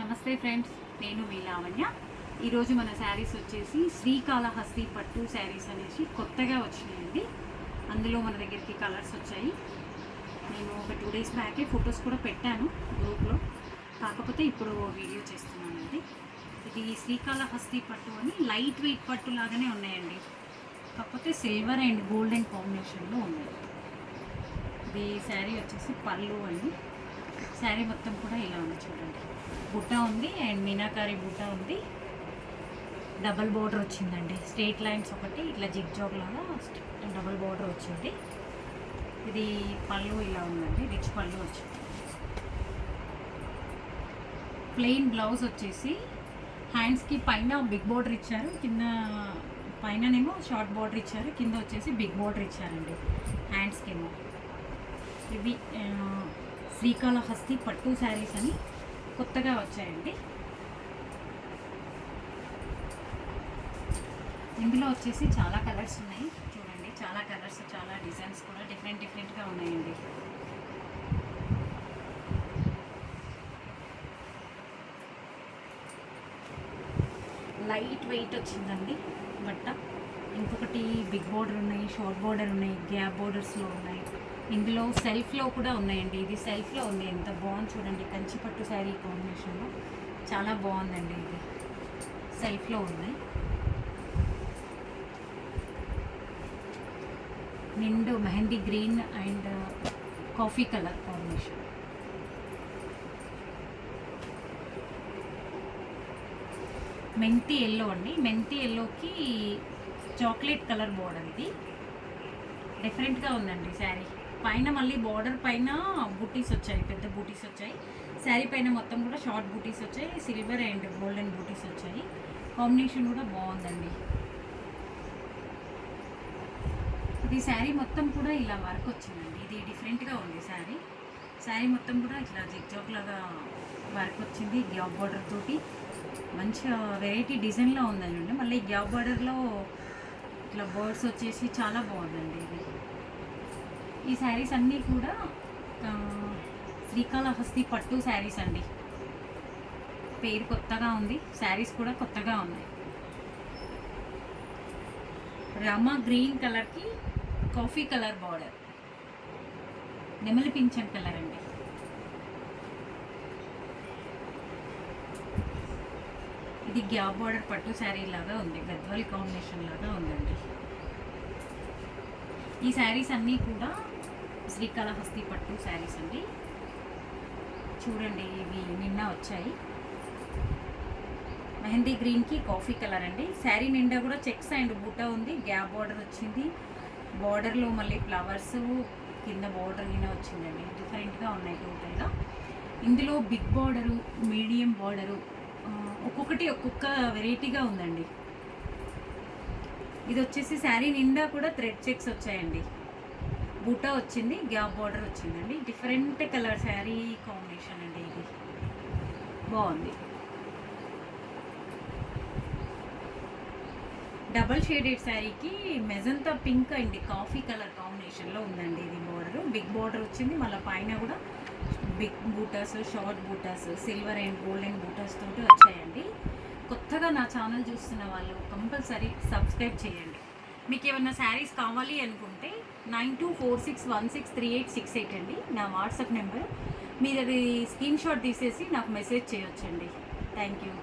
నమస్తే ఫ్రెండ్స్, నేను మీ లావణ్య. ఈరోజు మన శారీస్ వచ్చేసి శ్రీకాళహస్తి పట్టు శారీస్ అనేసి కొత్తగా వచ్చినాయండి. అందులో మన దగ్గరికి కలర్స్ వచ్చాయి. నేను ఒక 2 days బ్యాకే ఫొటోస్ కూడా పెట్టాను గ్రూప్లో, కాకపోతే ఇప్పుడు వీడియో చేస్తున్నానండి. ఇది శ్రీకాళహస్తి పట్టు అని లైట్ వెయిట్ పట్టు లాగానే ఉన్నాయండి, కాకపోతే సిల్వర్ అండ్ గోల్డెన్ కాంబినేషన్లో ఉన్నాయి. ఇది శారీ వచ్చేసి పళ్ళు అండి. శారీ మొత్తం కూడా ఇలా ఉంది చూడండి. బుట్ట ఉంది అండ్ మీనాకారి బుట్ట ఉంది. డబల్ బోర్డర్ వచ్చిందండి. స్ట్రేట్ లైన్స్ ఒకటి ఇట్లా జిగ్జాగ్ లాగా డబల్ బోర్డర్ వచ్చింది. ఇది పళ్ళు ఇలా ఉందండి, రిచ్ పళ్ళు వచ్చింది. ప్లెయిన్ బ్లౌజ్ వచ్చేసి హ్యాండ్స్కి పైన బిగ్ బోర్డర్ ఇచ్చారు, కింద పైననేమో షార్ట్ బోర్డర్ ఇచ్చారు, కింద వచ్చేసి బిగ్ బోర్డర్ ఇచ్చారండి హ్యాండ్స్కి ఏమో. ఇవి శ్రీకాళహస్తి పట్టు శారీస్ అని కొత్తగా వచ్చాయండి. ఇందులో వచ్చేసి చాలా కలర్స్ ఉన్నాయి చూడండి. చాలా కలర్స్, చాలా డిజైన్స్ కూడా డిఫరెంట్గా ఉన్నాయండి. లైట్ వెయిట్ వచ్చిందండి బట్ట. ఇంకొకటి బిగ్ బోర్డర్ ఉన్నాయి, షార్ట్ బోర్డర్ ఉన్నాయి, గ్యాప్ బోర్డర్స్లో ఉన్నాయి. ఇందులో సెల్ఫ్లో కూడా ఉన్నాయండి. ఇది సెల్ఫ్లో ఉంది, ఎంత బాగుంది చూడండి. కంచి పట్టు శారీ కాంబినేషన్లో చాలా బాగుందండి. ఇది సెల్ఫ్లో ఉన్నాయి. నిండు mehndi green and coffee colour combination. మెంతి ఎల్లో అండి. మెంతి ఎల్లోకి చాక్లెట్ కలర్ బోర్డర్. ఇది డిఫరెంట్గా ఉందండి శారీ. పైన మళ్ళీ బార్డర్ పైన బూటీస్ వచ్చాయి, పెద్ద బూటీస్ వచ్చాయి. శారీ పైన మొత్తం కూడా షార్ట్ బూటీస్ వచ్చాయి, సిల్వర్ అండ్ గోల్డెన్ బూటీస్ వచ్చాయి. కాంబినేషన్ కూడా బాగుందండి. ఇది శారీ మొత్తం కూడా ఇలా వర్క్ వచ్చిందండి. ఇది డిఫరెంట్గా ఉంది శారీ. శారీ మొత్తం కూడా ఇట్లా జిగ్జాగ్ లాగా వర్క్ వచ్చింది, గ్యాప్ బార్డర్ తోటి. మంచిగా వెరైటీ డిజైన్లో ఉందండి. మళ్ళీ గ్యాప్ బార్డర్లో ఇట్లా బర్డ్స్ వచ్చేసి చాలా బాగుందండి. ఇది ఈ శారీస్ అన్నీ కూడా శ్రీకాళహస్తి పట్టు శారీస్ అండి. పేరు కొత్తగా ఉంది, శారీస్ కూడా కొత్తగా ఉన్నాయి. రామా గ్రీన్ కలర్కి కాఫీ కలర్ బార్డర్, నెమలి పింఛన్ కలర్ అండి. ఇది గ్యాప్ బార్డర్ పట్టు శారీ లాగా ఉంది, గద్వాల్ కాంబినేషన్ లాగా ఉందండి. ఈ శారీస్ అన్నీ కూడా శ్రీకాళహస్తి పట్టు శారీస్ అండి. చూడండి, ఇవి నిన్న వచ్చాయి. మెహందీ గ్రీన్కి కాఫీ కలర్ అండి. శారీ నిండా కూడా చెక్స్ అండ్ బూటా ఉంది, గ్యాప్ బార్డర్ వచ్చింది. బార్డర్లో మళ్ళీ ఫ్లవర్స్, కింద బార్డర్ కింద వచ్చిందండి. డిఫరెంట్గా ఉన్నాయి టోటల్గా. ఇందులో బిగ్ బార్డరు, మీడియం బార్డరు, ఒక్కొక్కటి ఒక్కొక్క వెరైటీగా ఉందండి. ఇది వచ్చేసి శారీ నిండా కూడా థ్రెడ్ చెక్స్ వచ్చాయండి. బూటా వచ్చింది, గ్యాప్ బార్డర్ వచ్చిందండి. డిఫరెంట్ కలర్ శారీ కాంబినేషన్ అండి. ఇది బాగుంది. డబల్ షేడెడ్ శారీకి magenta pink and coffee colour కాంబినేషన్లో ఉందండి. ఇది బార్డర్ బిగ్ బార్డర్ వచ్చింది. మళ్ళీ పైన కూడా బిగ్ బూటాస్, షార్ట్ బూటాస్, సిల్వర్ అండ్ గోల్డెన్ బూటాస్ తోటి వచ్చాయండి. కొత్తగా నా ఛానల్ చూస్తున్న వాళ్ళు కంపల్సరీ సబ్స్క్రైబ్ చేయండి. మీకు ఏమైనా శారీస్ కావాలి అనుకుంటే 9246163868 అండి నా వాట్సాప్ నెంబర్. మీరు అది స్క్రీన్ షాట్ తీసేసి నాకు మెసేజ్ చేయొచ్చండి. Thank you.